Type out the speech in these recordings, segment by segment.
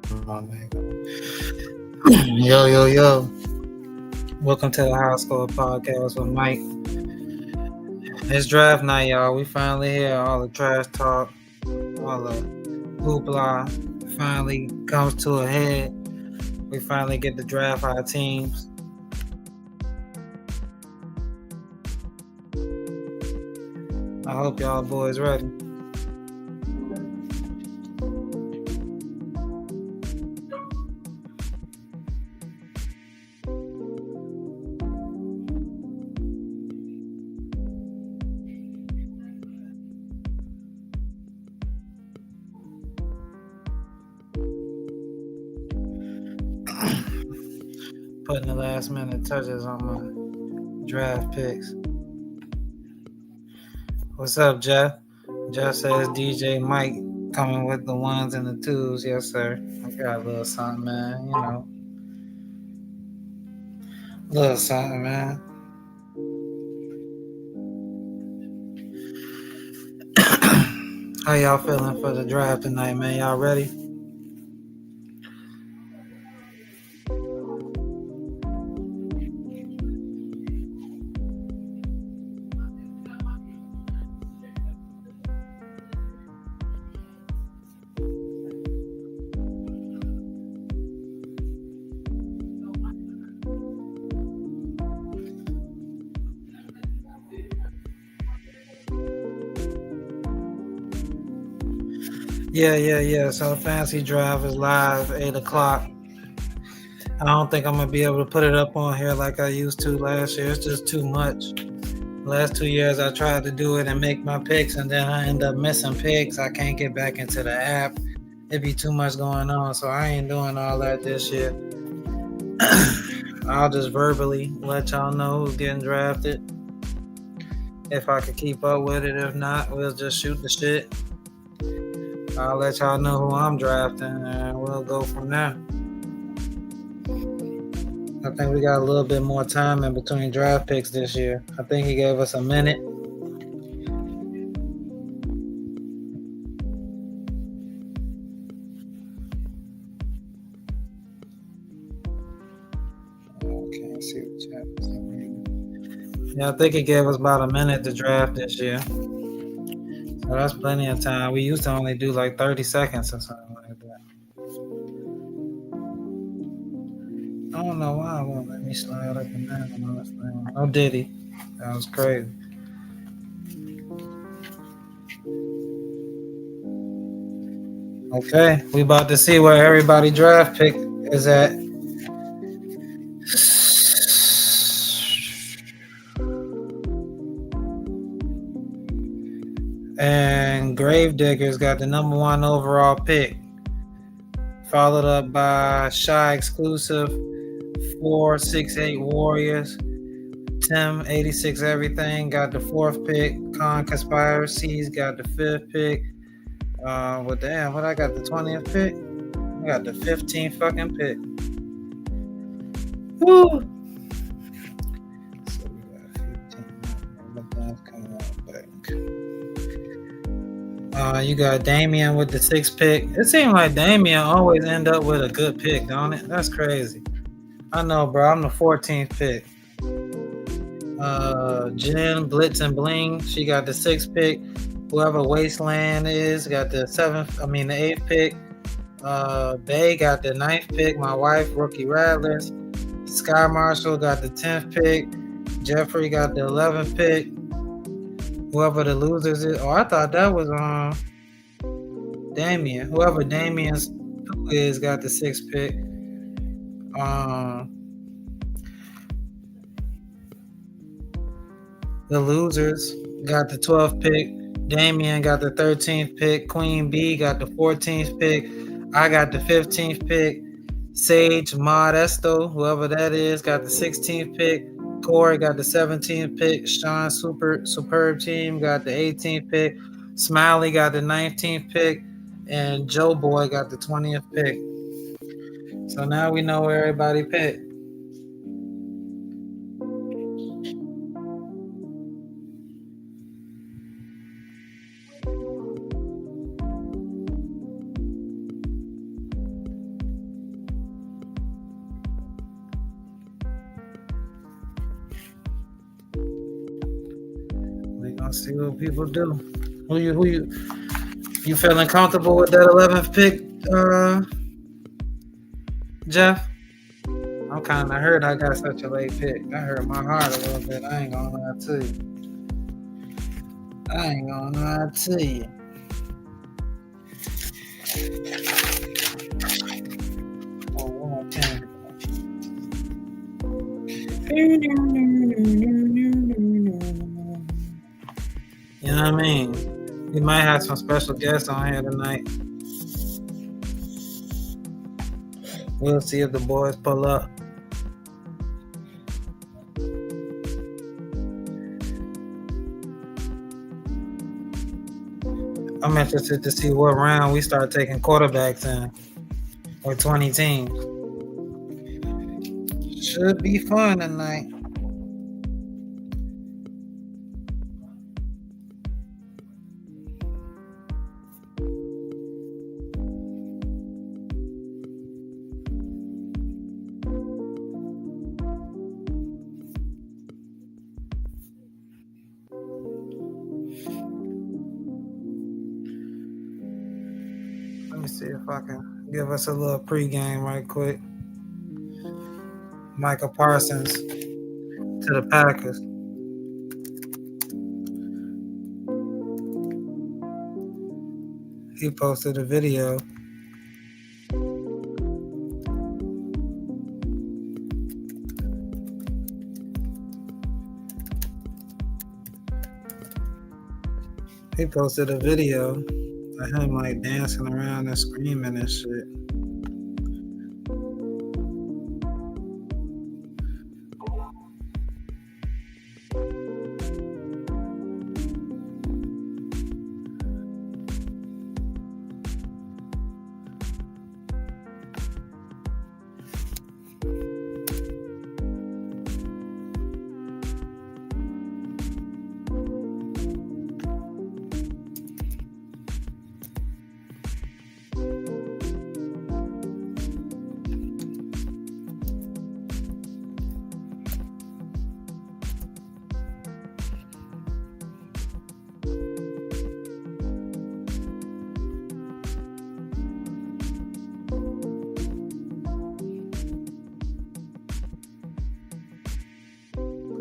Yo, yo, yo. Welcome to the High Score Podcast with Mike. It's draft night, y'all. We finally here. All the trash talk, all the hoopla finally comes to a head. We finally get to draft our teams. I hope y'all boys ready. Putting the last minute touches on my draft picks. What's up, Jeff? Jeff says DJ Mike coming with the ones and the twos. Yes, sir. I got a little something, man. Little something, man. How y'all feeling for the draft tonight, man? Y'all ready? Yeah. So Fancy Draft is live 8 o'clock. I don't think I'm gonna be able to put it up on here like I used to last year. It's just too much. Last 2 years I tried to do it and make my picks, and then I end up missing picks. I can't get back into the app. It'd be too much going on, so I ain't doing all that this year. I'll just verbally let y'all know who's getting drafted. If I could keep up with it, if not, we'll just shoot the shit. I'll let y'all know who I'm drafting, and we'll go from there. I think we got a little bit more time in between draft picks this year. I think he gave us a minute. Can't see the chat. Yeah, I think he gave us about a minute to draft this year. So that's plenty of time. We used to only do like 30 seconds or something like that. I don't know why it won't let me slide up and down on this thing. No Diddy. That was crazy. Okay, we about to see where everybody draft pick is at. And Gravediggers got the number 1 overall pick, followed up by Shy Exclusive, 468 Warriors, Tim 86 Everything got the 4th pick, Con Conspiracies got the 5th pick. Well, damn, what I got the 20th pick? I got the 15th fucking pick. Woo! So we got 15. Coming out back. You got Damian with the 6th pick. It seems like Damian always end up with a good pick, don't it? That's crazy. I know, bro. I'm the 14th pick. Jen, Blitz, and Bling. She got the 6th pick. Whoever Wasteland is got the 8th pick. Bay got the 9th pick. My wife, Rookie Rattlers. Sky Marshall got the 10th pick. Jeffrey got the 11th pick. Whoever the losers is. Oh, I thought that was Damian. Whoever Damian's who is got the 6th pick. The losers got the 12th pick. Damian got the 13th pick. Queen B got the 14th pick. I got the 15th pick. Sage Modesto, whoever that is, got the 16th pick. Corey got the 17th pick. Sean Superb Team got the 18th pick. Smiley got the 19th pick. And Joe Boy got the 20th pick. So now we know where everybody picked. Let's see what people do. You feeling comfortable with that 11th pick, Jeff? I'm kind of hurt I got such a late pick. That hurt my heart a little bit. I ain't gonna lie to you. Oh, okay. You know what I mean? We might have some special guests on here tonight. We'll see if the boys pull up. I'm interested to see what round we start taking quarterbacks in with 20 teams. Should be fun tonight. Let me see if I can give us a little pregame right quick. Michael Parsons to the Packers. He posted a video. He posted a video of him like dancing around and screaming and shit.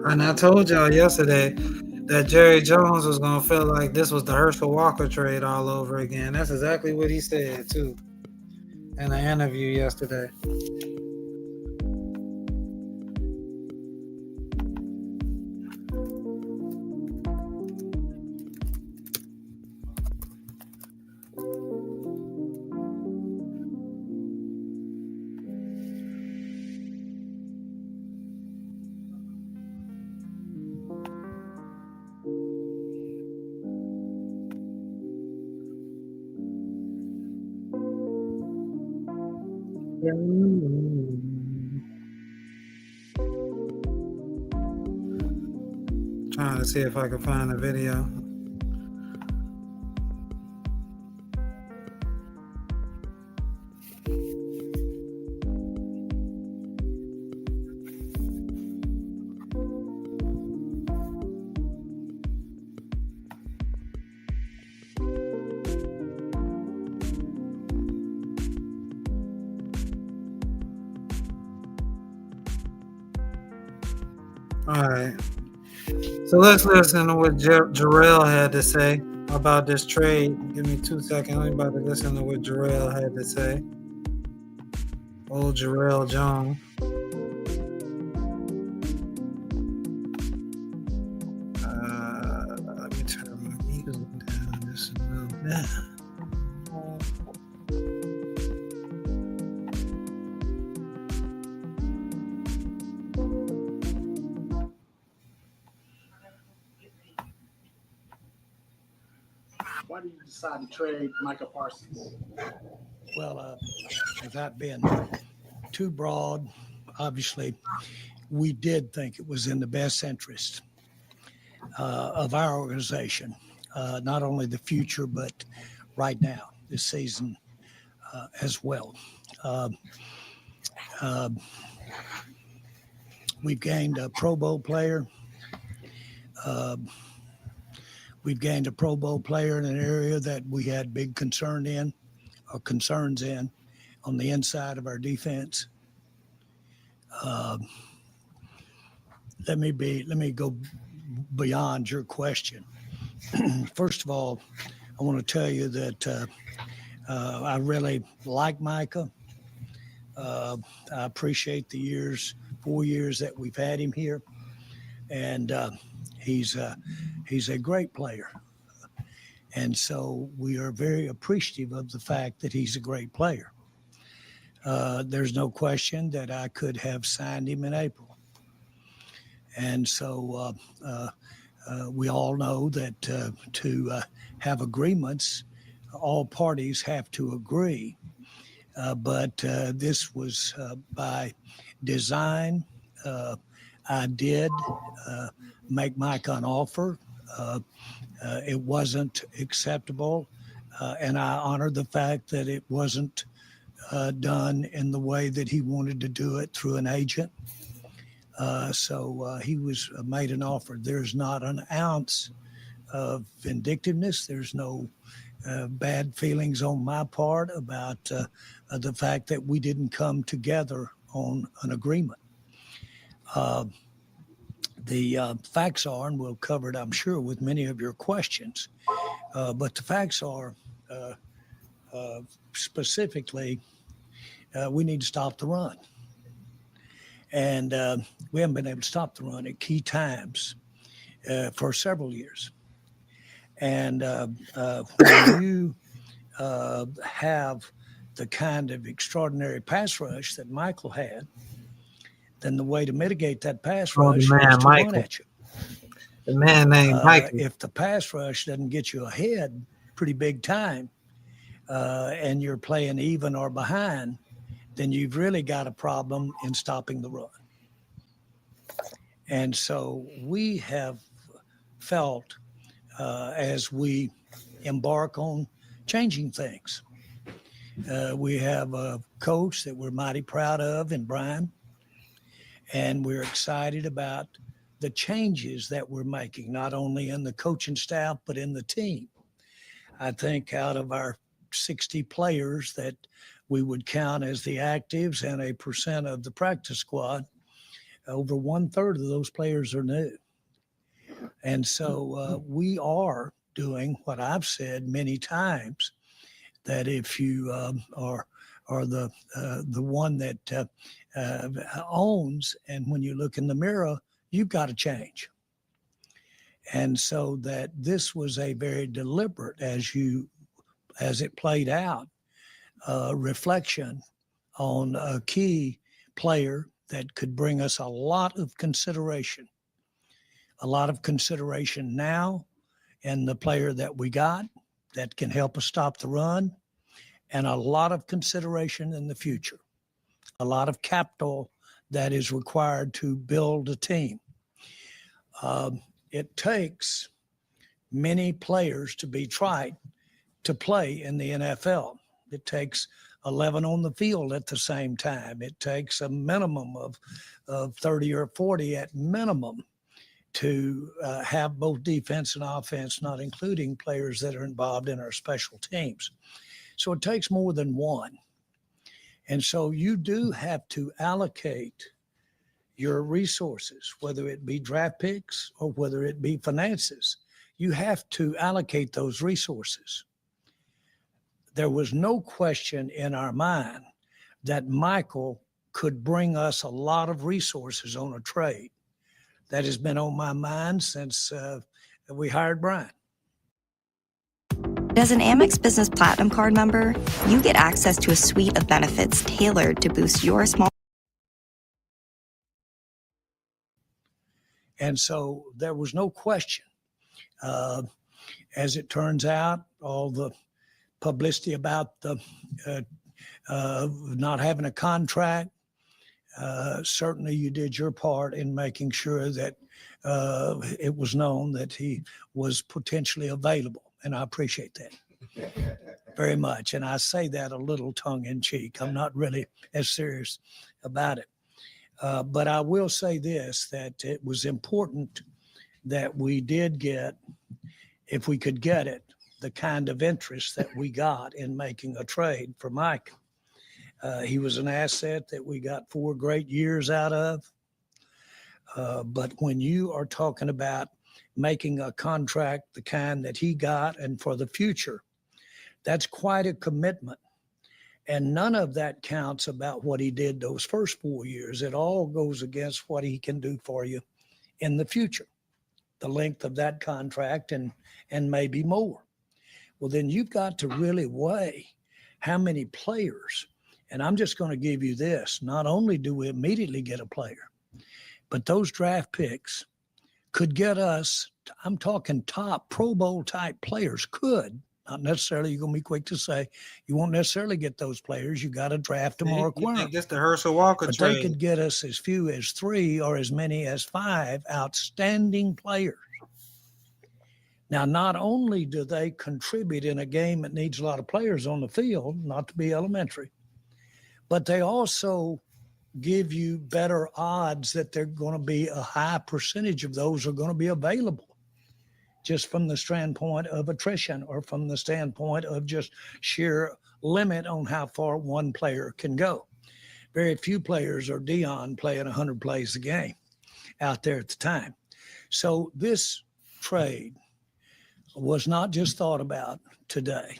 And I told y'all yesterday that Jerry Jones was going to feel like this was the Herschel Walker trade all over again. That's exactly what he said, too, in an interview yesterday. Trying to see if I can find the video. All right. So let's listen to what Jarrell had to say about this trade. Give me 2 seconds. I'm about to listen to what Jarrell had to say. Old Jarrell Jones. Let me turn my music down just a little bit. Why did you decide to trade Micah Parsons? Well, without being too broad, obviously, we did think it was in the best interest of our organization, not only the future, but right now, this season as well. We've gained a Pro Bowl player. We've gained a Pro Bowl player in an area that we had big concerns in on the inside of our defense. Let me go beyond your question. First of all, I want to tell you that I really like Micah. I appreciate the 4 years that we've had him here, and he's a great player. And so we are very appreciative of the fact that he's a great player. There's no question that I could have signed him in April. And so we all know that to have agreements, all parties have to agree. But this was by design. I did make Mike an offer. It wasn't acceptable, and I honor the fact that it wasn't done in the way that he wanted to do it through an agent. So he was made an offer. There's not an ounce of vindictiveness. There's no bad feelings on my part about the fact that we didn't come together on an agreement. The facts are, and we'll cover it, I'm sure, with many of your questions, but the facts are specifically we need to stop the run. And we haven't been able to stop the run at key times for several years. And when you have the kind of extraordinary pass rush that Michael had, then the way to mitigate that pass rush is to run at you. The man named Michael. If the pass rush doesn't get you ahead pretty big time and you're playing even or behind, then you've really got a problem in stopping the run. And so we have felt as we embark on changing things. We have a coach that we're mighty proud of in Brian, and we're excited about the changes that we're making, not only in the coaching staff, but in the team. I think out of our 60 players that we would count as the actives and a percent of the practice squad, over 1/3 of those players are new. And so we are doing what I've said many times, that if you are the one that owns, and when you look in the mirror, you've got to change. And so that this was a very deliberate, as it played out, reflection on a key player that could bring us a lot of consideration now, and the player that we got that can help us stop the run, and a lot of consideration in the future, a lot of capital that is required to build a team. It takes many players to be tried to play in the NFL. It takes 11 on the field at the same time. It takes a minimum of 30 or 40 at minimum to have both defense and offense, not including players that are involved in our special teams. So it takes more than one. And so you do have to allocate your resources, whether it be draft picks or whether it be finances. You have to allocate those resources. There was no question in our mind that Michael could bring us a lot of resources on a trade. That has been on my mind since we hired Brian. As an Amex Business Platinum Card member, you get access to a suite of benefits tailored to boost your small. And so there was no question. As it turns out, all the publicity about the not having a contract, certainly you did your part in making sure that it was known that he was potentially available. And I appreciate that very much. And I say that a little tongue in cheek. I'm not really as serious about it. But I will say this, that it was important that we did get if we could get it, the kind of interest that we got in making a trade for Mike. He was an asset that we got 4 great years out of. But when you are talking about making a contract the kind that he got and for the future, that's quite a commitment. And none of that counts about what he did those first 4 years. It all goes against what he can do for you in the future, the length of that contract and maybe more. Well, then you've got to really weigh how many players. And I'm just going to give you this. Not only do we immediately get a player, but those draft picks could get us, I'm talking top Pro Bowl type players, could. Not necessarily, you're going to be quick to say, you won't necessarily get those players. You got to draft them or acquire them. You think this the Herschel Walker but trade? They could get us as few as 3 or as many as 5 outstanding players. Now, not only do they contribute in a game that needs a lot of players on the field, not to be elementary, but they also give you better odds that they're going to be a high percentage of those are going to be available, just from the standpoint of attrition or from the standpoint of just sheer limit on how far one player can go. Very few players are Dion playing 100 plays a game out there at the time. So this trade was not just thought about today.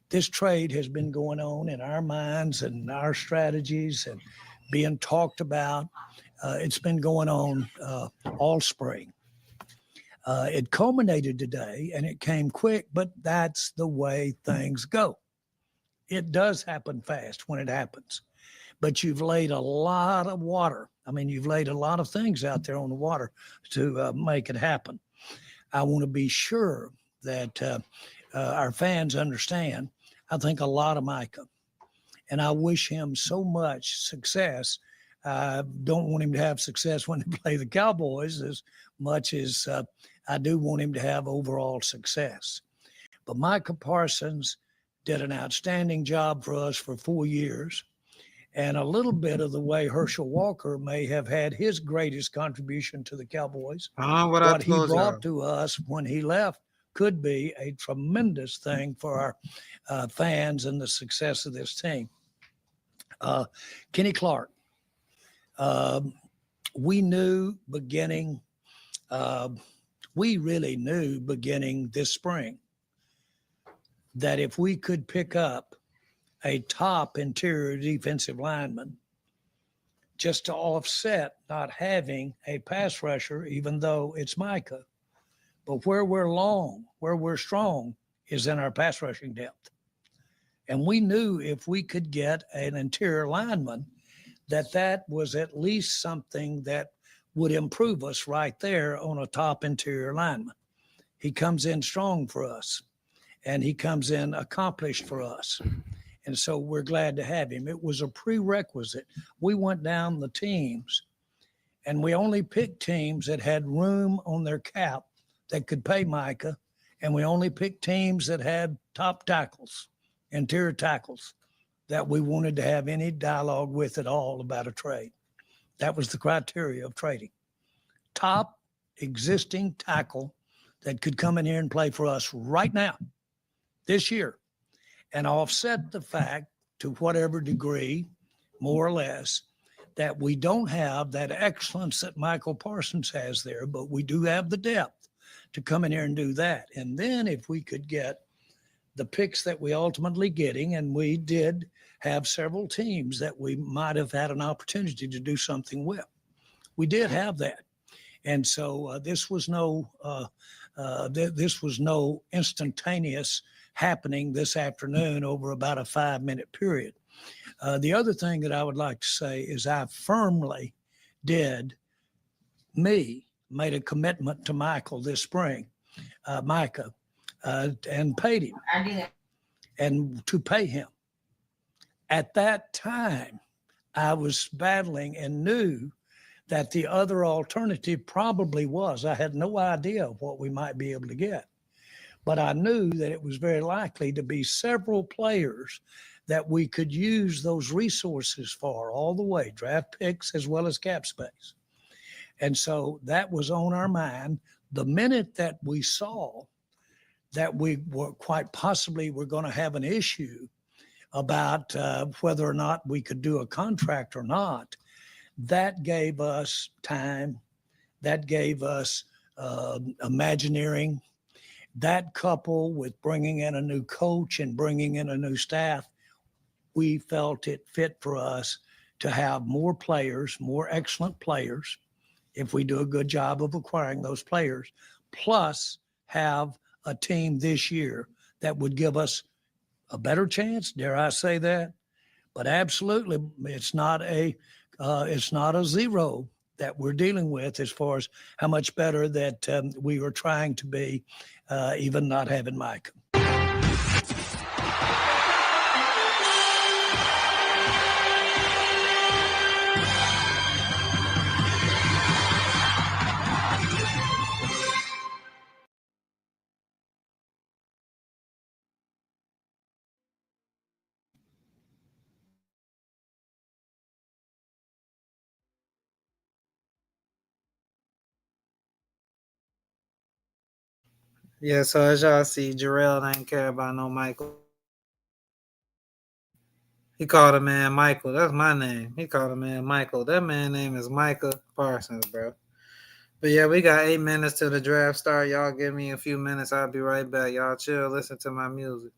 This trade has been going on in our minds and our strategies and being talked about. It's been going on all spring. It culminated today and it came quick, but that's the way things go. It does happen fast when it happens, but you've laid a lot of water. I mean, you've laid a lot of things out there on the water to make it happen. I want to be sure that our fans understand. I think a lot of Micah, and I wish him so much success. I don't want him to have success when they play the Cowboys as much as I do want him to have overall success. But Micah Parsons did an outstanding job for us for 4 years. And a little bit of the way Herschel Walker may have had his greatest contribution to the Cowboys. What he brought to us when he left could be a tremendous thing for our fans and the success of this team. Kenny Clark, we really knew beginning this spring that if we could pick up a top interior defensive lineman just to offset not having a pass rusher, even though it's Micah. But where we're strong is in our pass rushing depth. And we knew if we could get an interior lineman, that was at least something that would improve us right there on a top interior lineman. He comes in strong for us, and he comes in accomplished for us. And so we're glad to have him. It was a prerequisite. We went down the teams, and we only picked teams that had room on their cap that could pay Micah, and we only picked teams that had top tackles, interior tackles, that we wanted to have any dialogue with at all about a trade. That was the criteria of trading. Top existing tackle that could come in here and play for us right now, this year, and offset the fact to whatever degree, more or less, that we don't have that excellence that Michael Parsons has there, but we do have the depth to come in here and do that. And then if we could get the picks that we ultimately getting, and we did have several teams that we might have had an opportunity to do something with. We did have that. And so this was no instantaneous happening this afternoon over about a 5-minute period. The other thing that I would like to say is I firmly made a commitment to Michael this spring, Micah, and paid him. I did. And to pay him. At that time, I was battling and knew that the other alternative probably was. I had no idea of what we might be able to get. But I knew that it was very likely to be several players that we could use those resources for all the way, draft picks as well as cap space. And so that was on our mind. The minute that we saw that we were quite possibly were going to have an issue about whether or not we could do a contract or not. That gave us time. That gave us imagineering. That coupled with bringing in a new coach and bringing in a new staff, we felt it fit for us to have more players, more excellent players, if we do a good job of acquiring those players, plus have a team this year that would give us a better chance, dare I say that? But absolutely, it's not a zero that we're dealing with as far as how much better that we were trying to be, even not having Micah. Yeah, so as y'all see, Jarrell ain't care about no Michael. He called a man Michael. That's my name. He called a man Michael. That man name is Micah Parsons, bro. But yeah, we got 8 minutes till the draft start. Y'all give me a few minutes. I'll be right back. Y'all chill, listen to my music.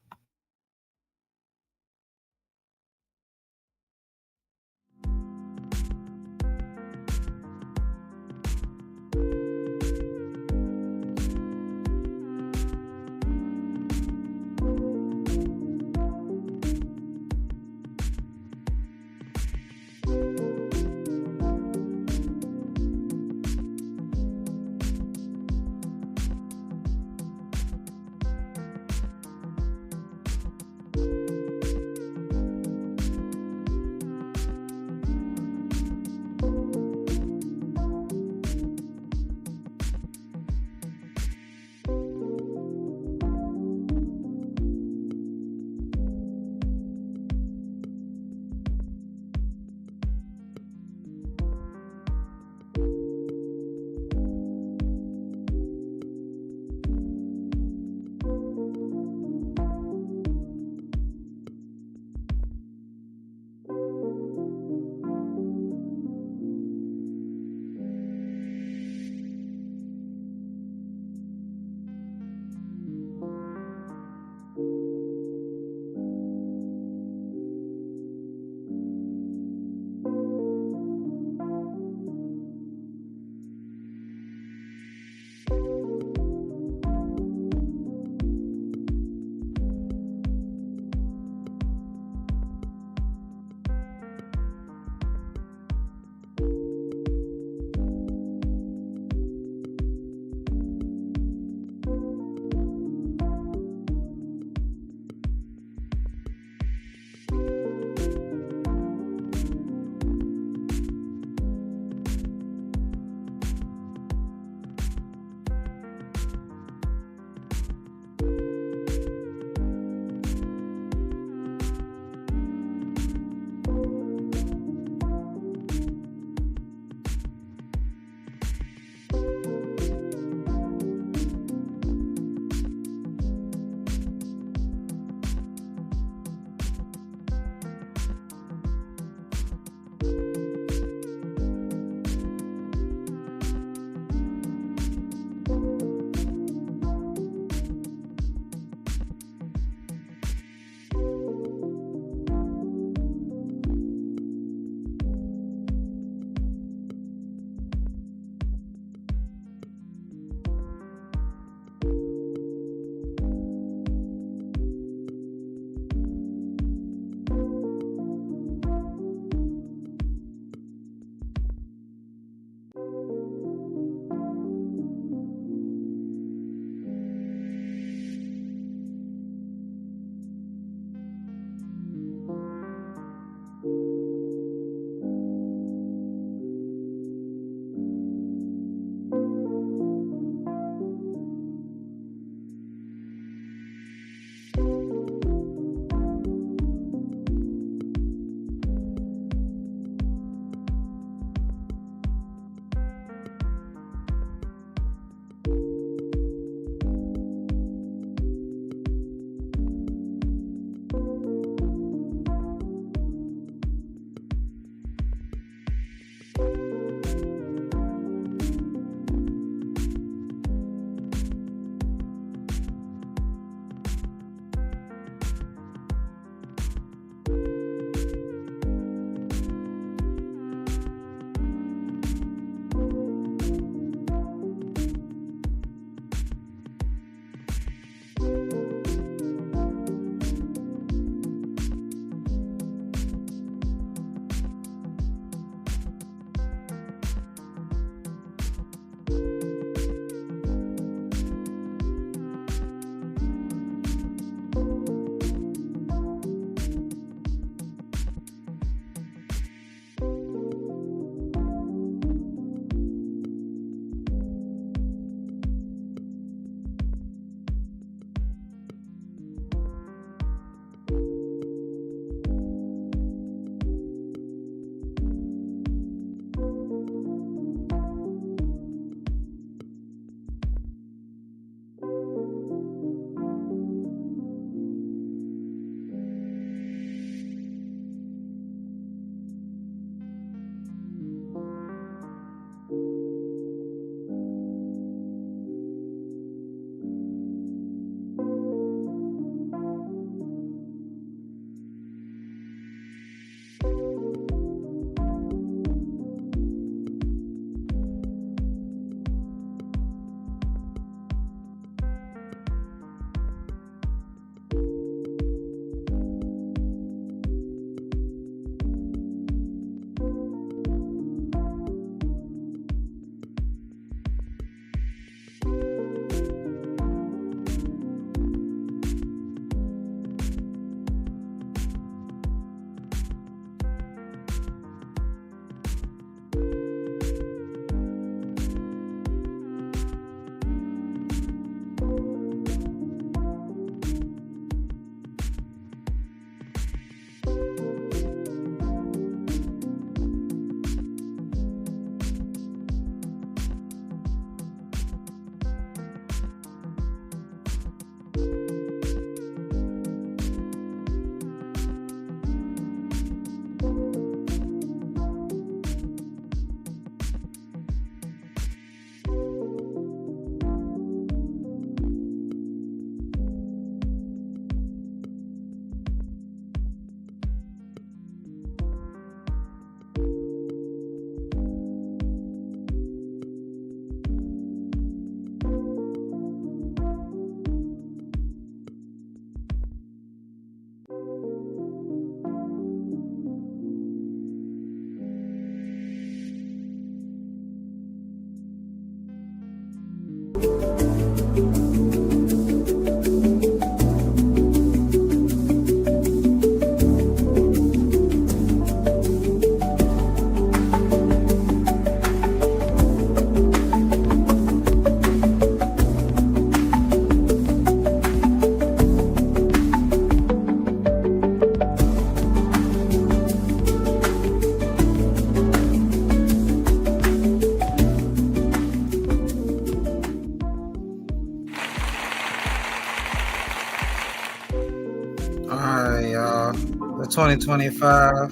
2025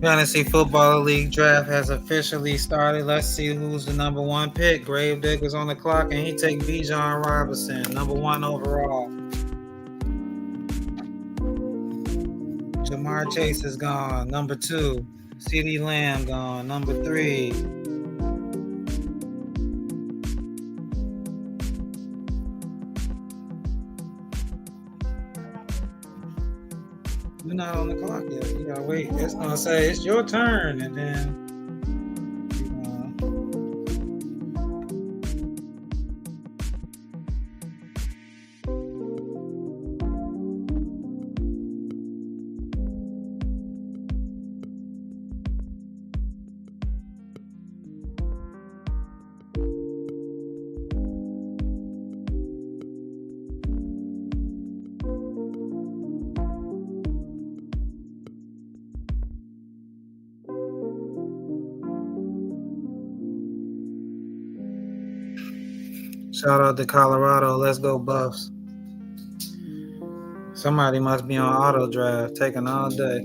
Fantasy Football League draft has officially started. Let's see who's the number one pick. Gravedigger's on the clock, and he take Bijan Robinson, number one overall. Jamar Chase is gone, number two. CeeDee Lamb gone, number three. You're not on the clock yet. You gotta wait. It's gonna say it's your turn, and then shout out to Colorado. Let's go Buffs. Somebody must be on auto draft, taking all day.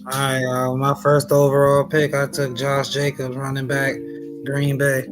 All right, y'all. My first overall pick, I took Josh Jacobs, running back, Green Bay.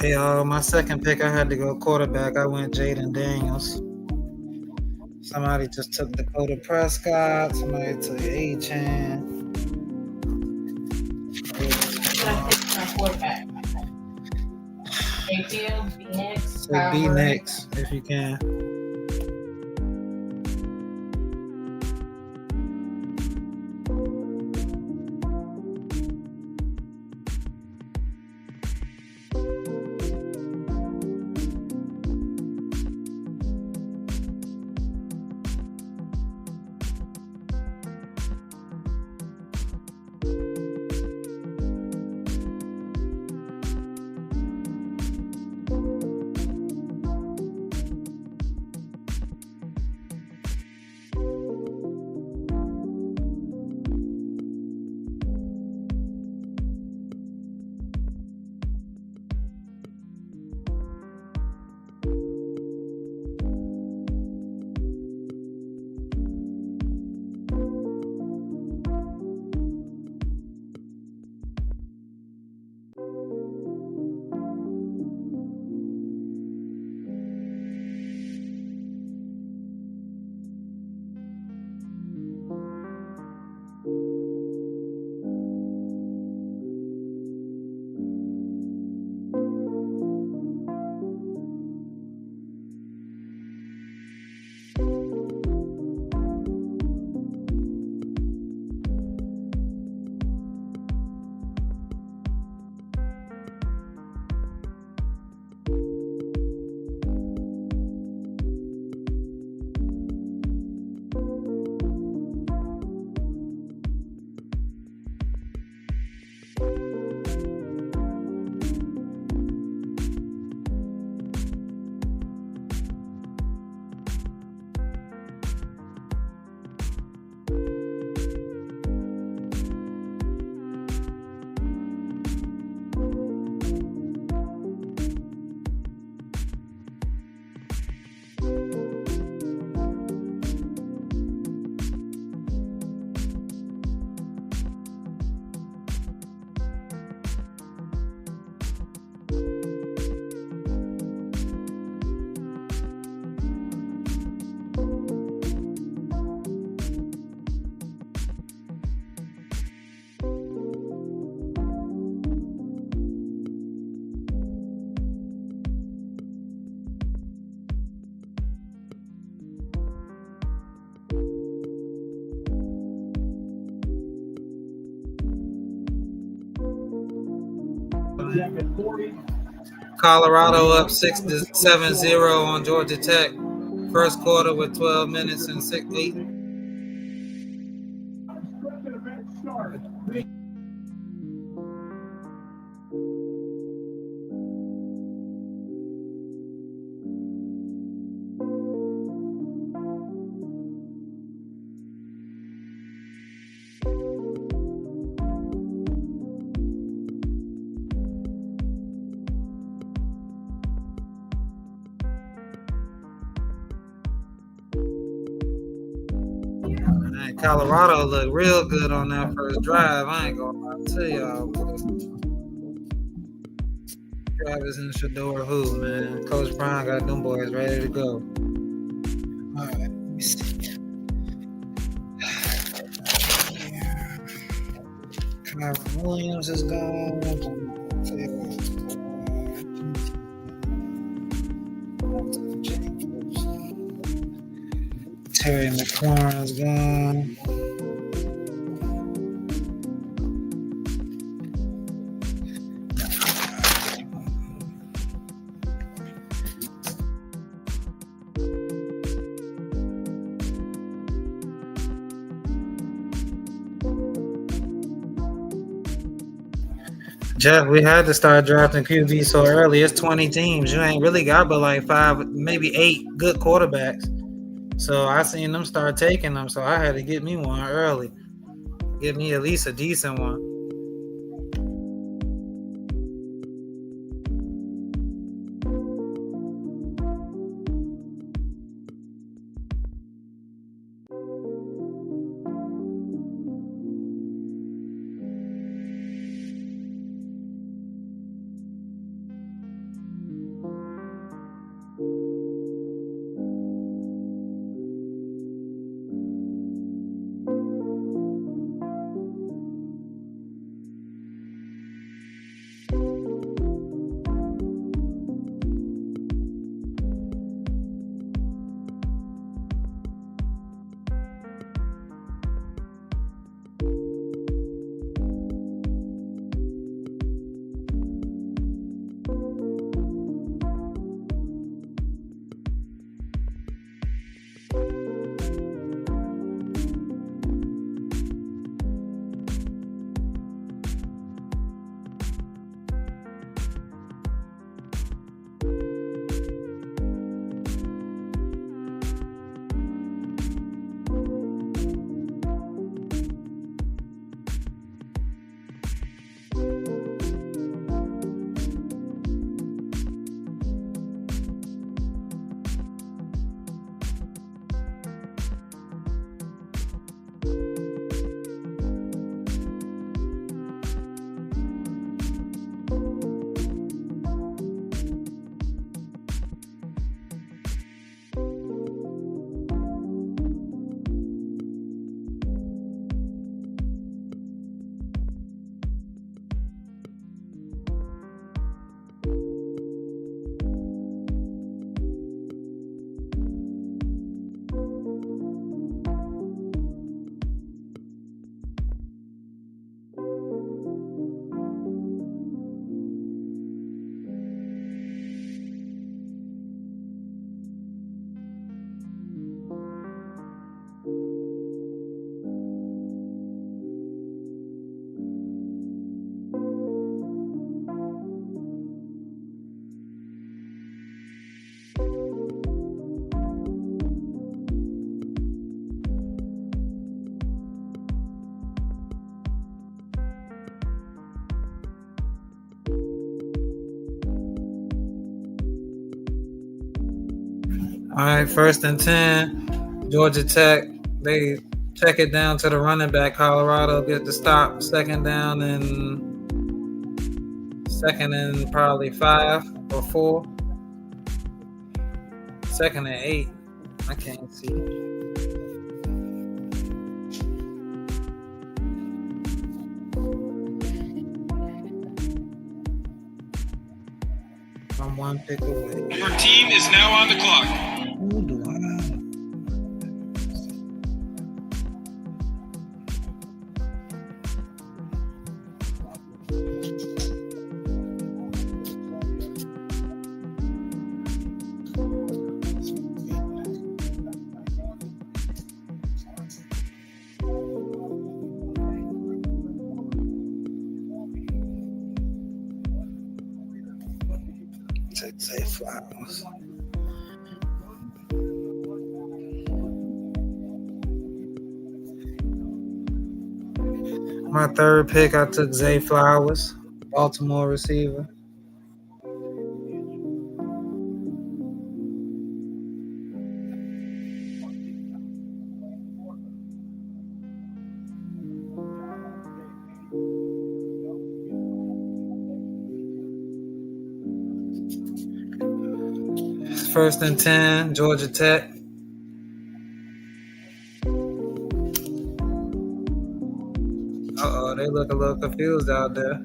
Hey, my second pick, I had to go quarterback. I went Jaden Daniels. Somebody just took Dakota Prescott. Somebody took A-Chan. Quarterback. ATL, B next. Take B next if you can. Colorado up 6-7-0 on Georgia Tech. First quarter with 12 minutes and 8. Colorado looked real good on that first drive. I ain't gonna lie to y'all. Travis and Shador, who, man? Coach Brown got them boys ready to go. All right, let me see. Kyron Williams is gone. Terry McLaurin's gone. Jeff, we had to start drafting QB so early. It's 20 teams. You ain't really got but like 5, maybe 8 good quarterbacks. So I seen them start taking them. So I had to get me one early. Get me at least a decent one. right, 1st and 10. Georgia Tech, they check it down to the running back. Colorado get the stop. Second and probably 5 or 4. 2nd and 8. I can't see. I'm one pick away. Your team is now on the clock. Who do I? Take Zay Flowers. My 3rd pick, I took Zay Flowers, Baltimore receiver. First and 10, Georgia Tech. They look a little confused out there.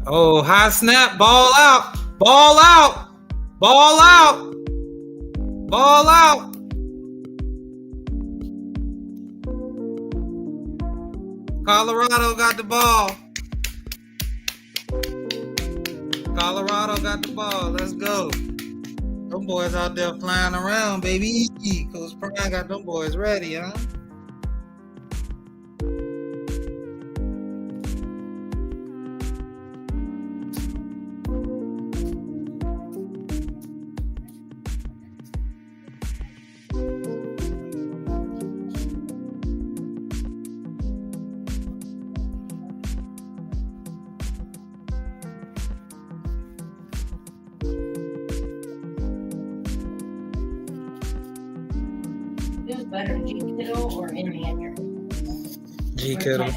Oh, high snap, ball out, ball out, ball out, ball out. Colorado got the ball. Colorado got the ball. Let's go. Them boys out there flying around, baby. Coach Prime got them boys ready, huh? Who's better, G Kittle or Henry Andrew? G Kittle.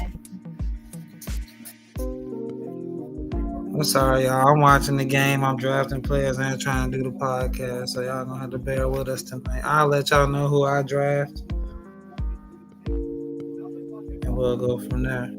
I'm sorry, y'all. I'm watching the game. I'm drafting players and trying to do the podcast, so y'all gonna have to bear with us tonight. I'll let y'all know who I draft, and we'll go from there.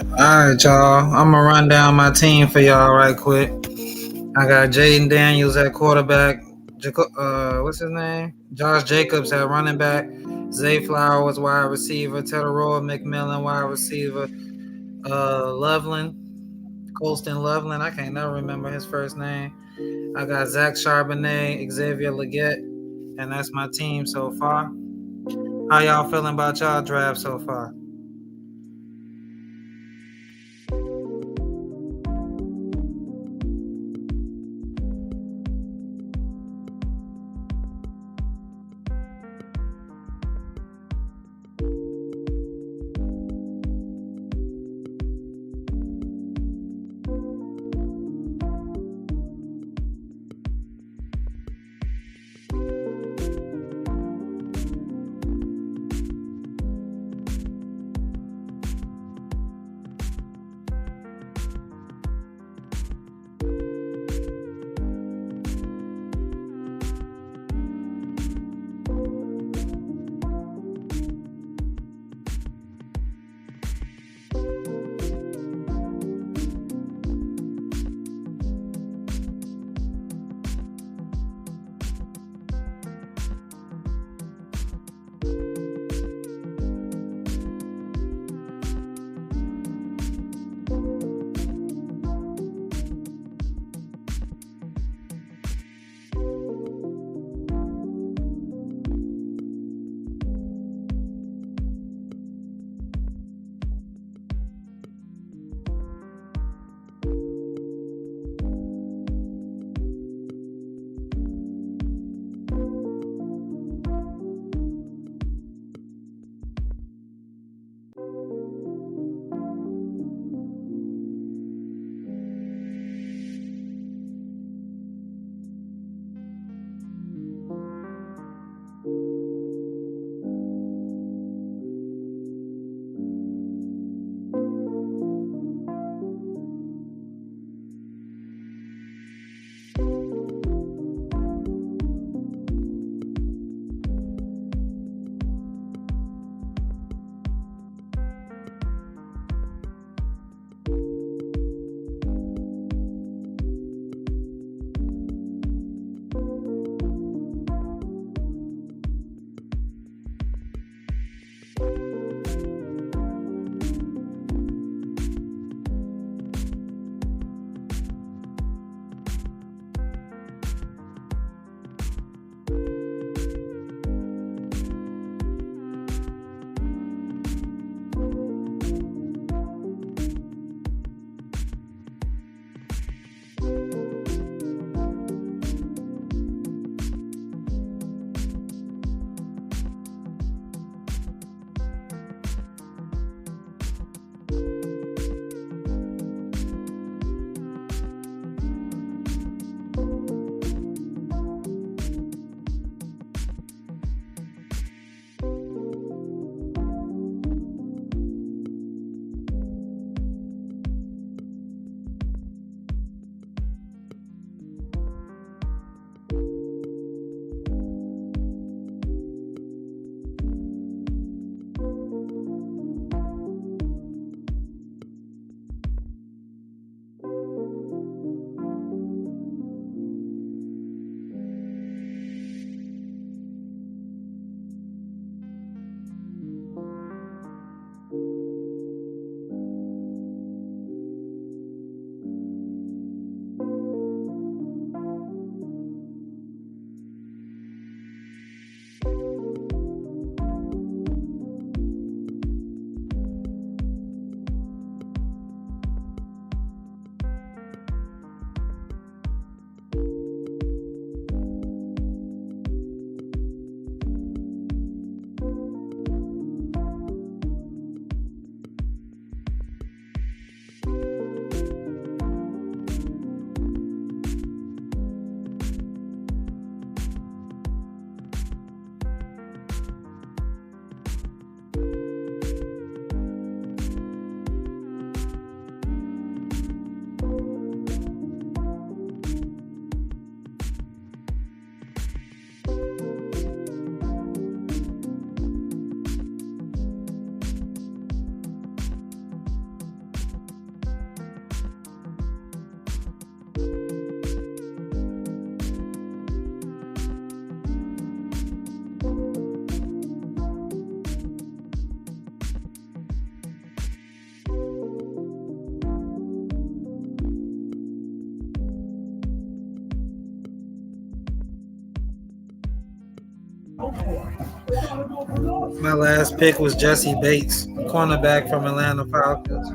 right, y'all. I'm gonna run down my team for y'all right quick. I got Jaden Daniels at quarterback. What's his name? Josh Jacobs at running back. Zay Flowers wide receiver. Teteroa McMillan wide receiver. Loveland, Colston Loveland. I can't never remember his first name. I got Zach Charbonnet, Xavier Leggett, and that's my team so far. How y'all feeling about y'all draft so far? My last pick was Jesse Bates, cornerback from Atlanta Falcons.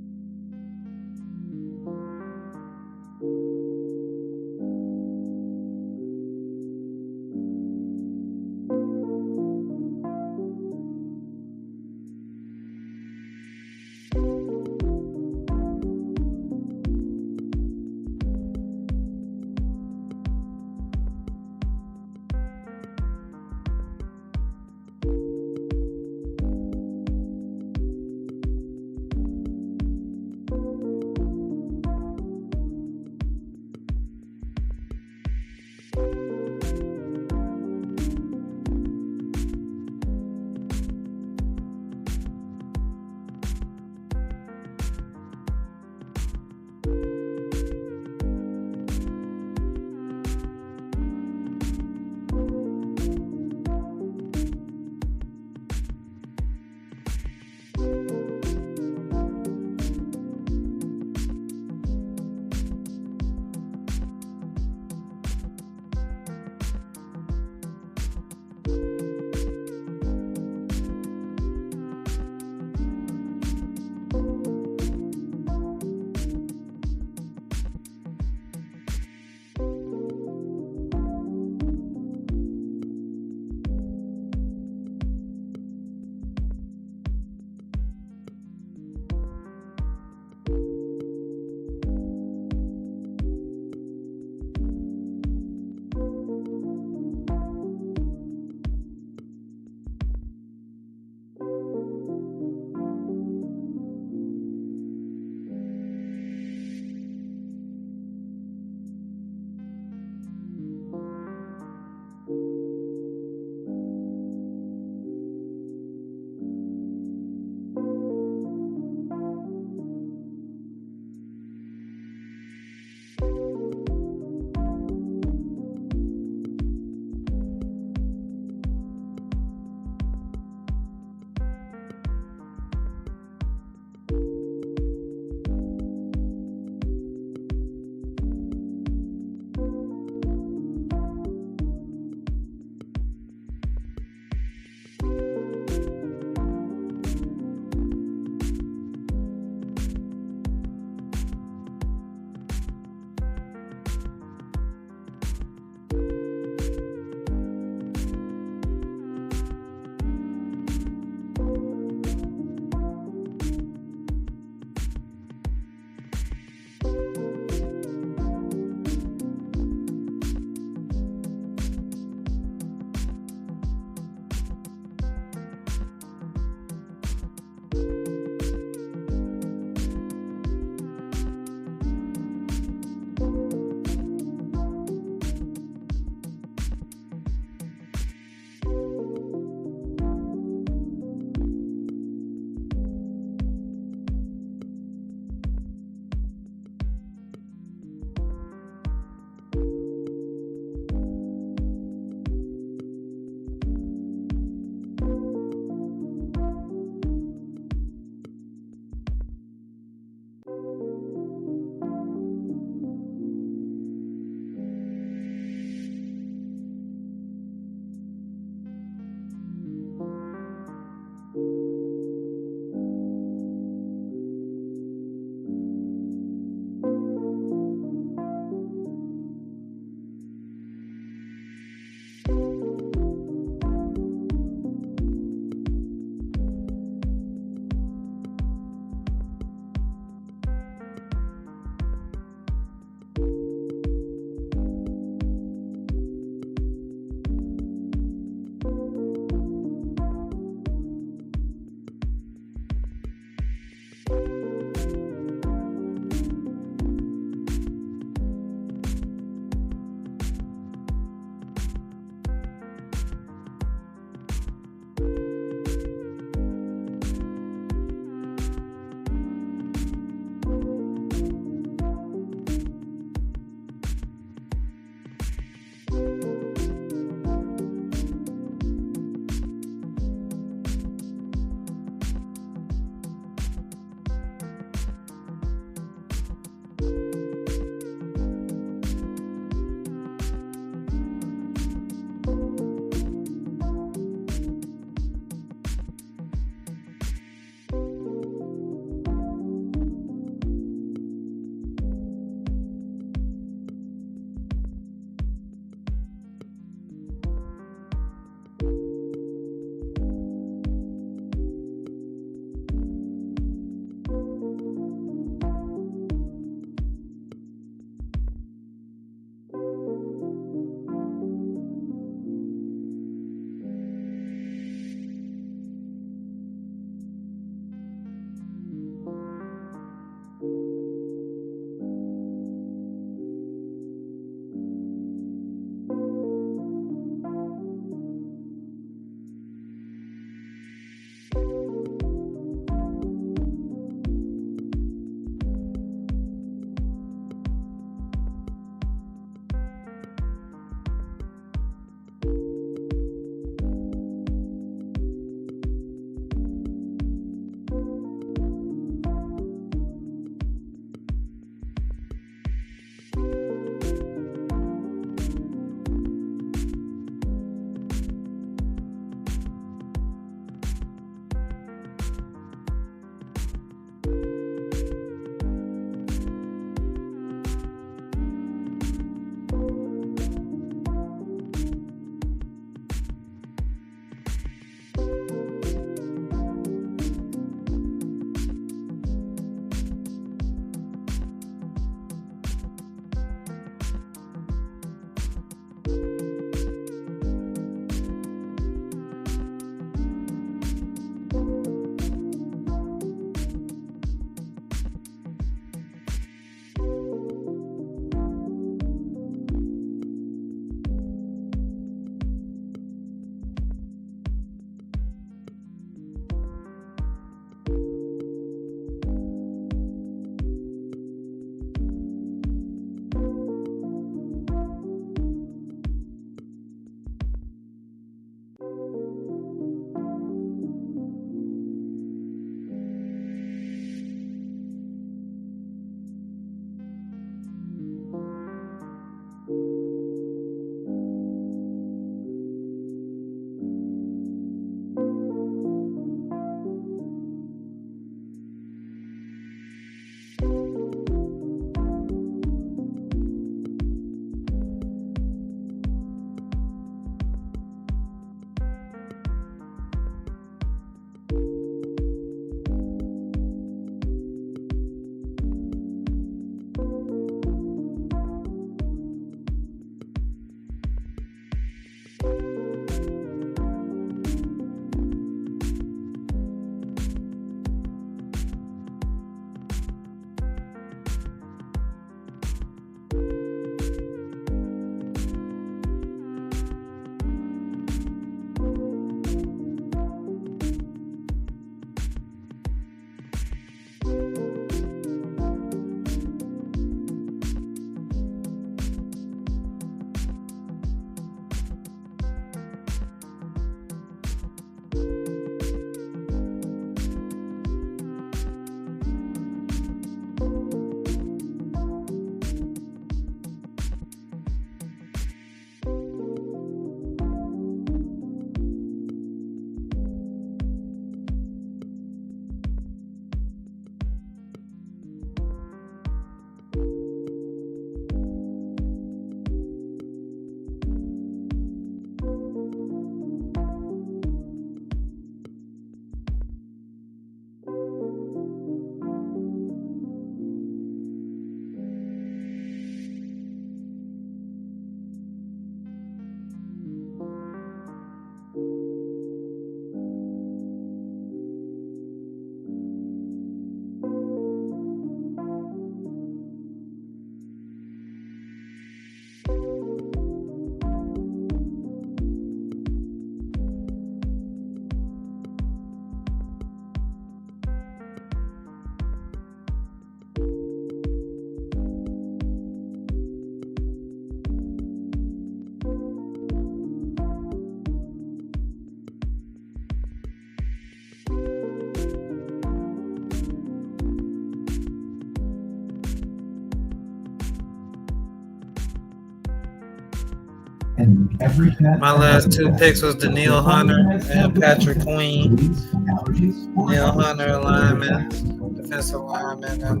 And every cat My last two picks was Daniil Hunter and Patrick Queen. Daniil Hunter, lineman, defensive lineman, and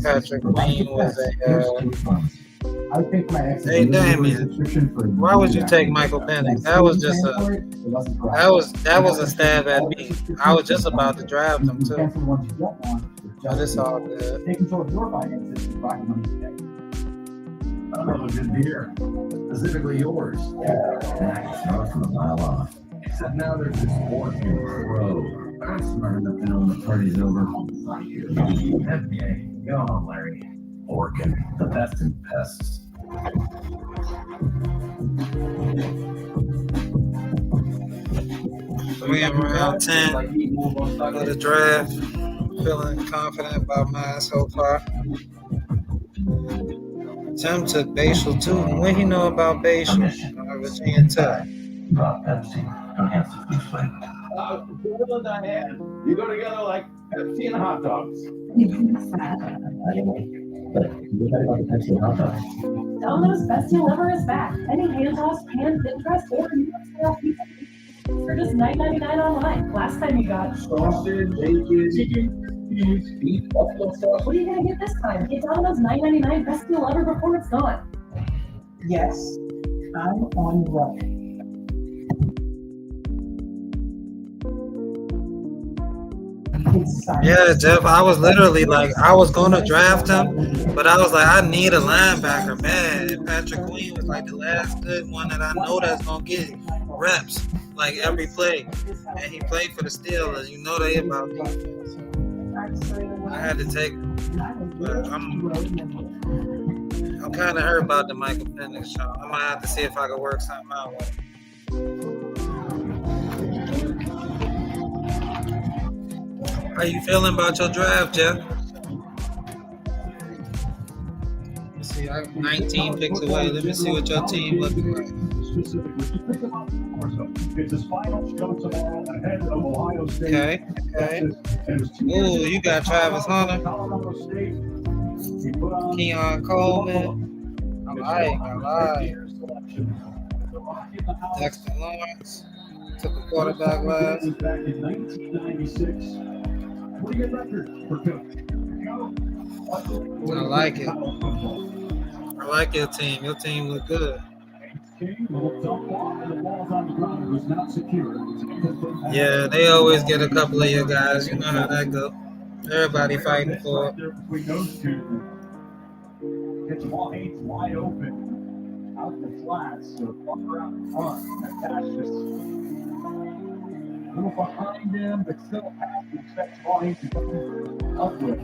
Patrick Queen was Hey, Damien, why would you take Michael Penix? That was just that was a stab at me. I was just about to draft him too. But it's all good. Take control of your finances with Rocket Money today. I love a good beer, specifically yours. It's not from a mile off. Except now there's this working pro. I'm smart enough to know when the party's over. NBA, go on, Larry. Orkin, the best in pests. We in round 10 of the draft. Feeling confident about mine so far. Tim took Bashal too. What he know about Bashal? Virginia Tech. You go together like Pepsi and hot dogs. Domino's best deal ever is back. Any hand-tossed, pan-thin crust, or style pizza for just $9.99 online. Last time you got Sausage, bacon, chicken, beef, buffalo sauce. What are you gonna get this time? Get Domino's $9.99 best deal ever before it's gone. Yes, I'm on the road. Yeah, Jeff, I was literally like, I was going to draft him, but I was like, I need a linebacker, man. And Patrick Queen was like the last good one that I know that's going to get reps, like every play. And he played for the Steelers. You know they about defense. I had to take him. But I'm kind of hurt about the Michael Penix show. I might have to see if I can work something out with him. How you feeling about your draft, Jeff? Let's see, I'm 19 picks away. Let me see what your team looking like. Okay. Ooh, you got Travis Hunter, Keon Coleman. I like. Dexter Lawrence. Took a quarterback last. Back in 1996. What are your records for coach? I like it. I like your team. Your team look good. Yeah, they always get a couple of your guys. You know how that go. Everybody fighting for it. It's wide open. Out the flats. So far out in front. That's just a little behind him, but still a pass to expect volume to come up with.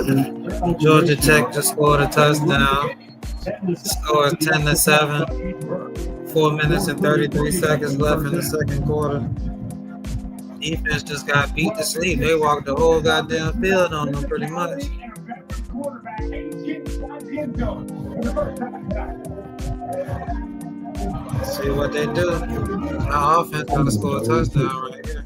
Georgia Tech just scored a touchdown. Score is 10-7. 4 minutes and 33 seconds left in the second quarter. Defense just got beat to sleep. They walked the whole goddamn field on them pretty much. See what they do. Our offense got to score a touchdown right here.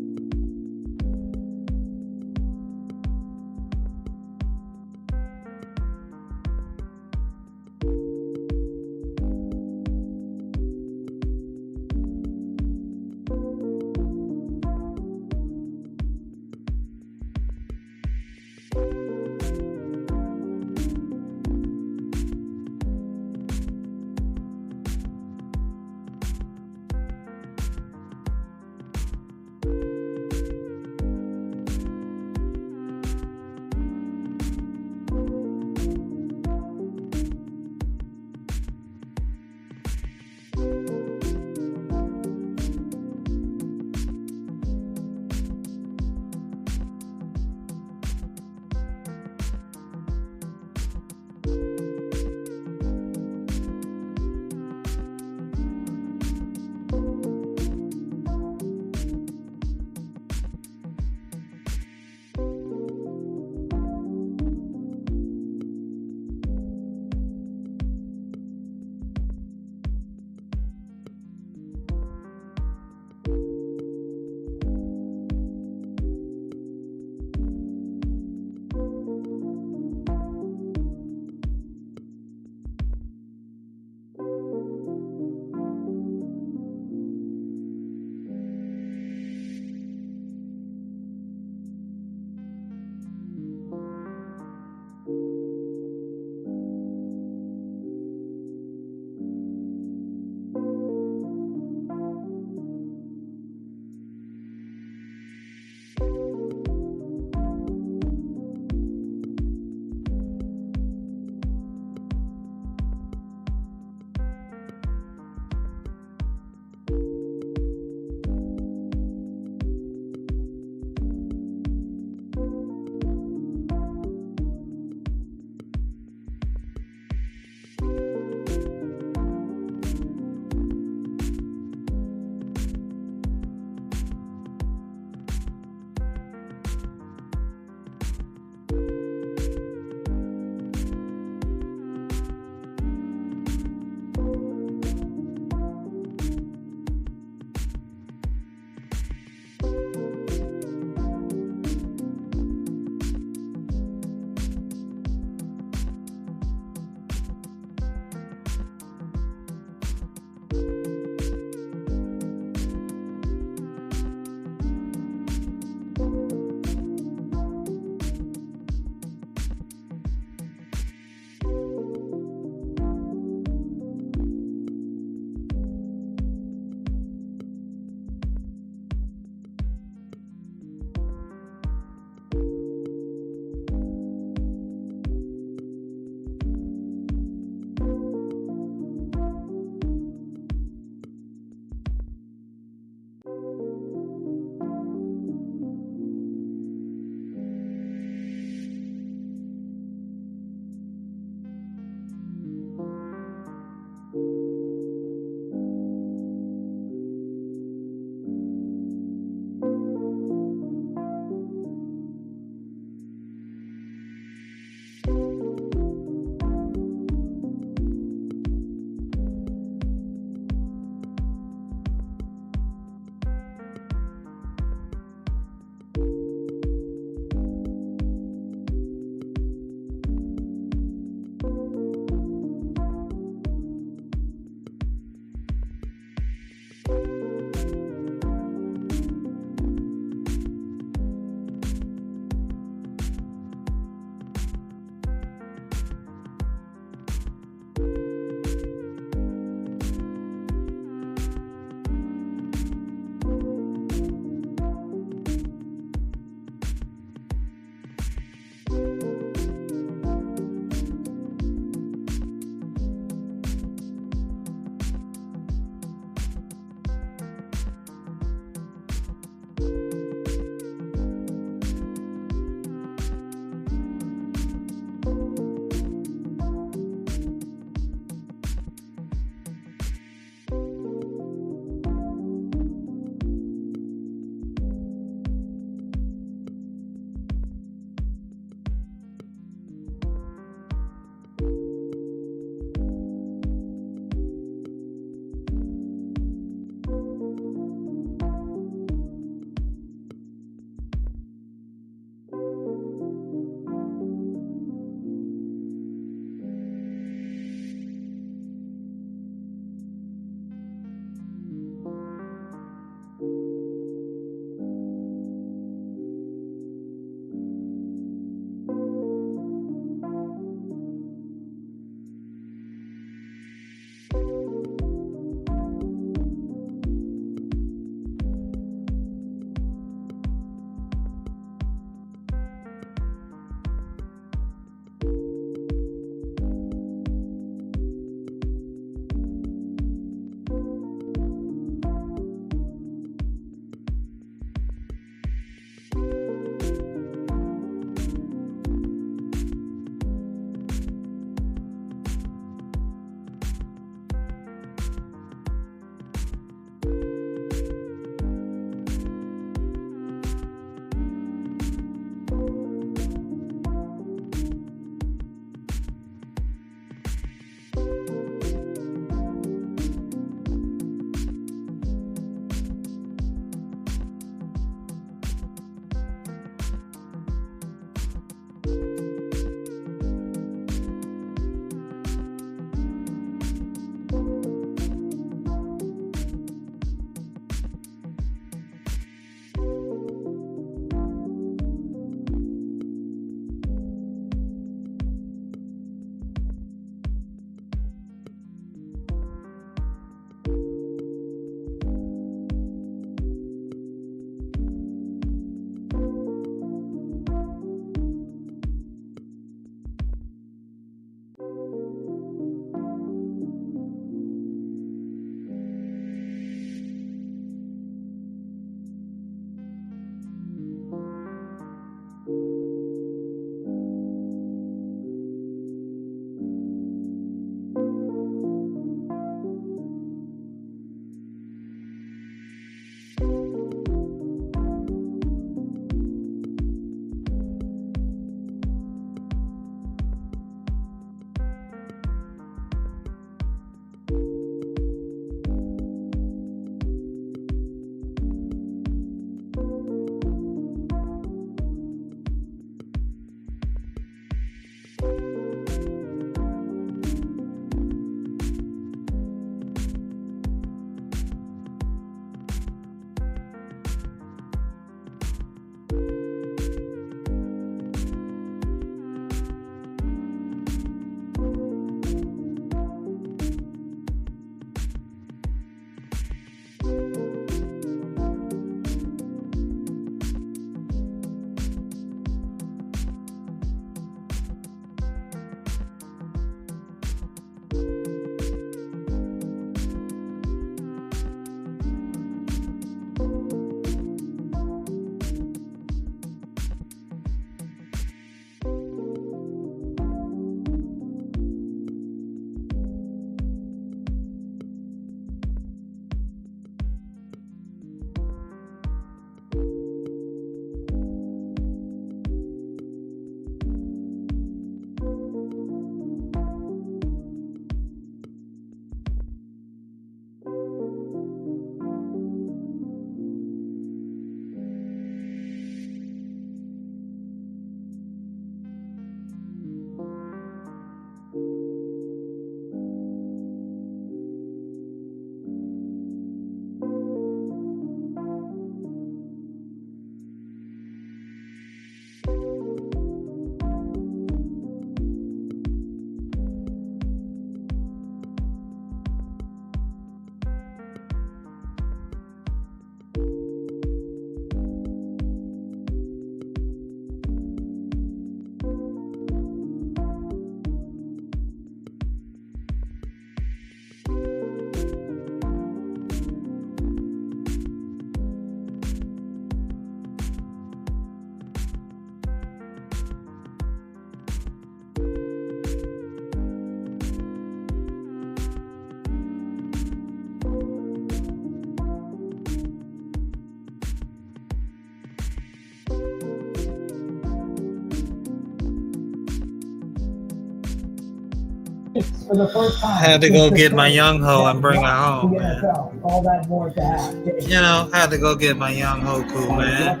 For the first time, Had to go get my young hoe and bring her home, the man. NFL, all that more to have. You know, had to go get my young Hoku, man.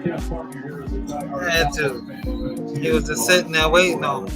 Had to. He was just sitting there waiting on me.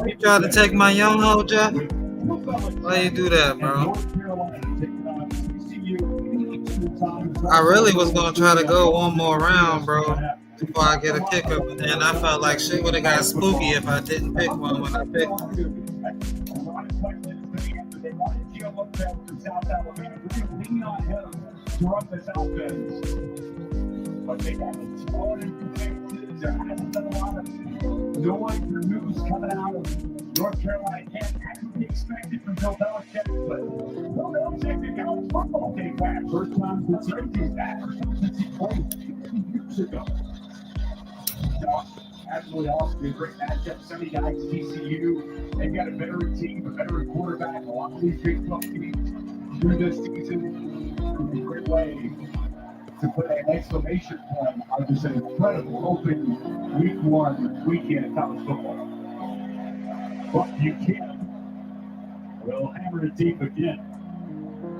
You tried to take my young hoe, Jeff? Why you do that, bro? I really was gonna try to go one more round, bro, before I get a kicker, but then I felt like shit would have got spooky if I didn't pick one when I picked one. But they got smaller performances. There hasn't been a lot of noise or news coming out of North Carolina. Can't actually be expected from Bill Belichick, but Bill Belichick did college football came back. First time since he's back. First time since he played 15 years ago. Absolutely awesome. A great matchup. 70 guys, TCU. They've got a veteran team, a veteran quarterback. A lot of these Big 12 teams through this season. It'll be a great way to put an exclamation point on just an incredible open week one weekend of college football. But you can. We'll hammer it deep again.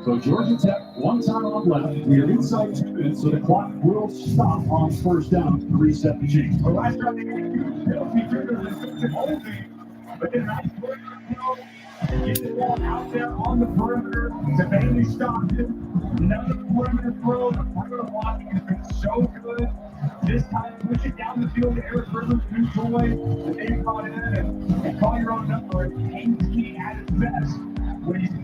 So Georgia Tech, one time on left. We are inside 2 minutes, so the clock will stop on first down to reset the change. The last drive, they got a huge penalty trigger that's holding, but then nice play, get the ball out there on the perimeter. Savannah stopped him. Another perimeter throw. The perimeter blocking has been so good. This time, push it down the field to Eric Rivers, new toy that they brought in, and call your own number. Ainsley at his best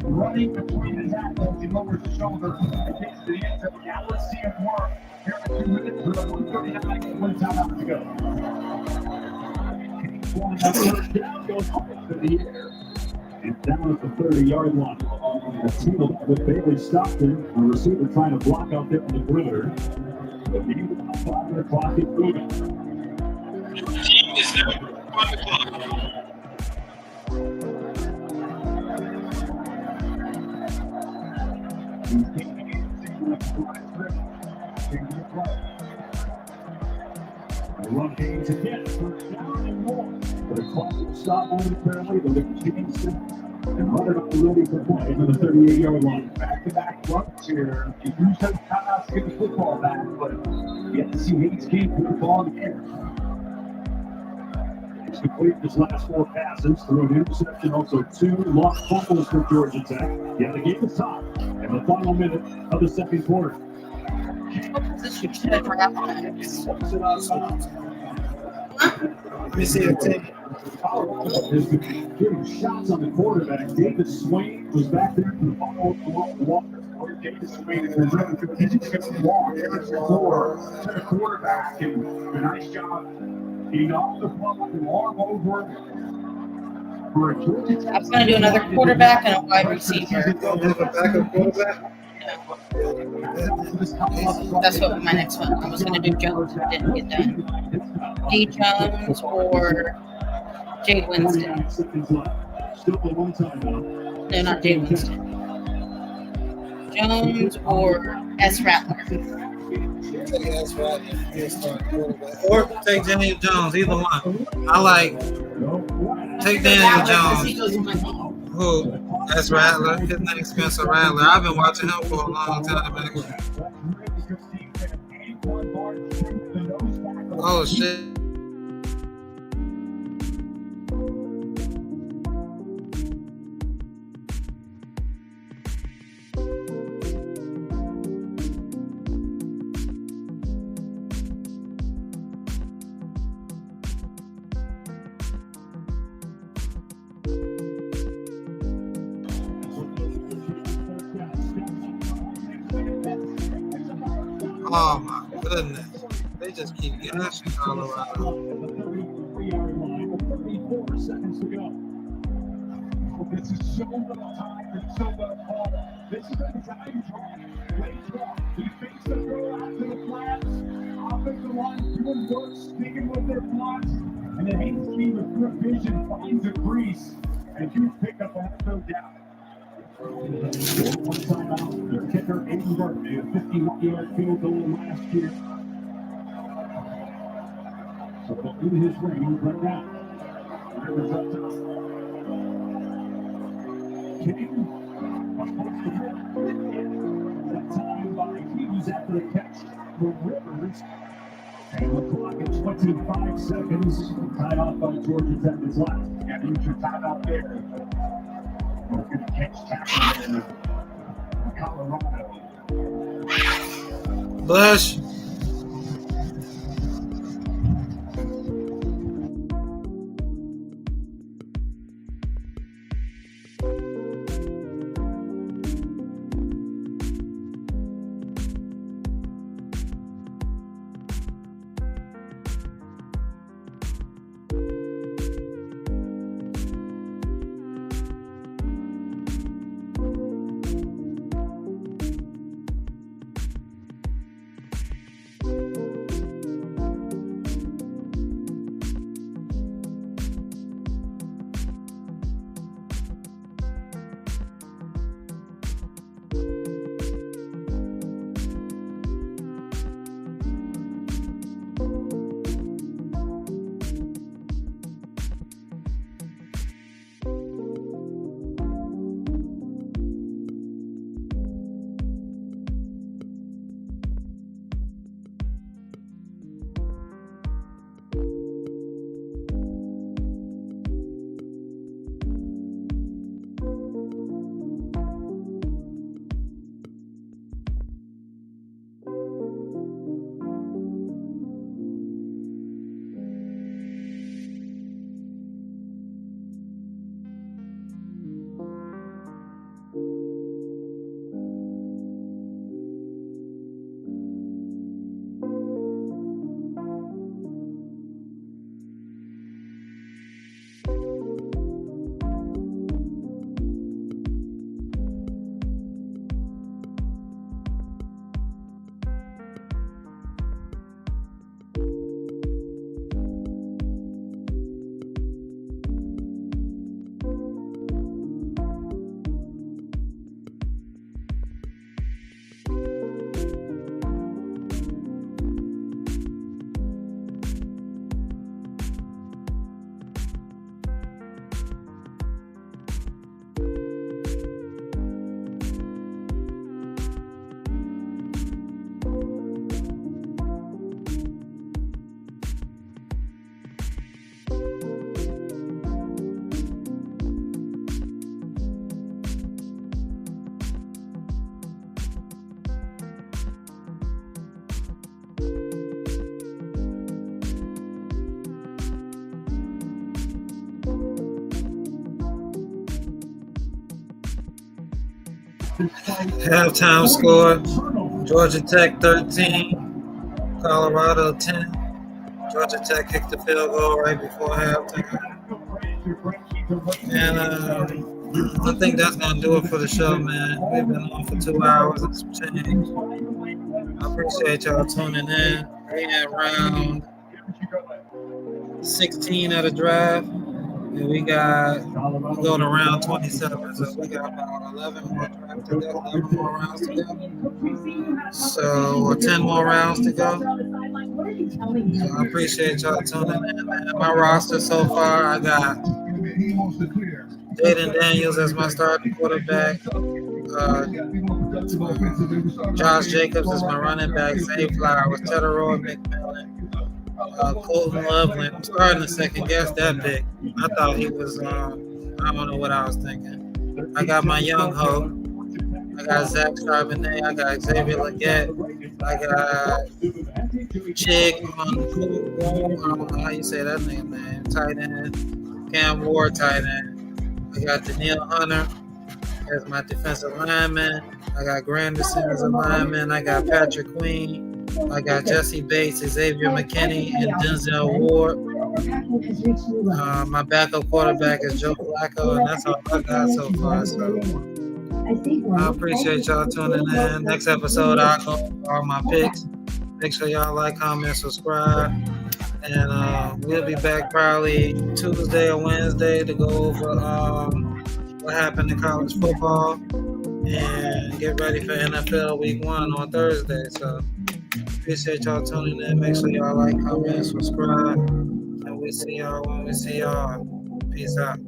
running between the tackles. He lowers the shoulder and takes to the end zone. Now let's see him work. Here in 2 minutes, we're at 1:39, 1 timeout to go. One first down goes high to the air. And down at the 30-yard line. A single with Bailey Stockton, a receiver trying to block out there on the perimeter. The game is 5 o'clock is moving. Team is now on the clock. The run gains again, first down and more. But a clock will stop momentarily. The Lick Kingston and running up ready for play to the 38-yard line. Back-to-back runs here. You use those timeouts to get the football back, but you have to see Hayes can't put the ball in the air. He's completed his last 4 passes, threw an interception, also 2 lost fumbles for Georgia Tech. Yeah, the game is tied in the final minute of the second quarter. Let me see the tape. Has been getting shots on the quarterback. David Swain was back there for the follow-up along the water. David Swain is ready to walk. Emerson Moore to the quarterback, and a nice job getting off the block and arm over for a Georgia Tech. I was going to do another quarterback and a wide receiver. Have a backup quarterback? That's what my next one. I was going to do Jones, but didn't get done. D. Jones or Jay Winston. No, not Jay Winston. Jones or S. Rattler. Take S. Rattler. He'll start quarterback. Or take Daniel Jones, either one. I like take Daniel Jones. Who? S. Rattler. His name's Spencer Rattler. I've been watching him for a long time, actually. Oh, shit. Oh my goodness. They just keep gashing Colorado. 34 seconds to go. This is so little time and so little ball. This is the time he fakes the throw out to the flats. Offensive line doing work, sticking with their blocks. And then Hayes King with good vision finds a crease. And huge pickup on that third down. One time out, their kicker, Aiden Burton, a 51-yard field goal last year. So they'll do his ring right now. Rivers up top. King across the middle. That time by Hughes after the catch for Rivers. And the clock at 25 seconds. Tied off by Georgia Tech is last. You got to use your timeout there. We're going to catch tackle in Colorado. Bush. Halftime score: Georgia Tech 13, Colorado 10. Georgia Tech kicked the field goal right before halftime. And I think that's going to do it for the show, man. We've been on for 2 hours and some change. I appreciate y'all tuning in. We at round 16 of the draft. And we go to round 27. So we got about 11 more drafts to go, 11 more rounds to go. So, or 10 more rounds to go. So I appreciate y'all tuning in, man. My roster so far, I got Jaden Daniels as my starting quarterback. Josh Jacobs is my running back. Zay Flowers, Tedero McMillan, Colton Loveland. I'm starting to second guess that pick. I thought he was, I don't know what I was thinking. I got my young hope. I got Zach Charbonnet. I got Xavier Leggett. I got Chig on I don't know how you say that name, man. Tight end. Cam Ward, tight end. I got Daniil Hunter as my defensive lineman. I got Granderson as a lineman. I got Patrick Queen. I got Jesse Bates, Xavier McKinney, and Denzel Ward. My backup quarterback is Joe Flacco, and that's all I got so far. So I appreciate y'all tuning in. Next episode, I'll go over all my picks. Make sure y'all like, comment, subscribe. And we'll be back probably Tuesday or Wednesday to go over what happened in college football and get ready for NFL Week 1 on Thursday. So appreciate y'all tuning in. Make sure y'all like, comment, subscribe. And we'll see y'all when we see y'all. Peace out.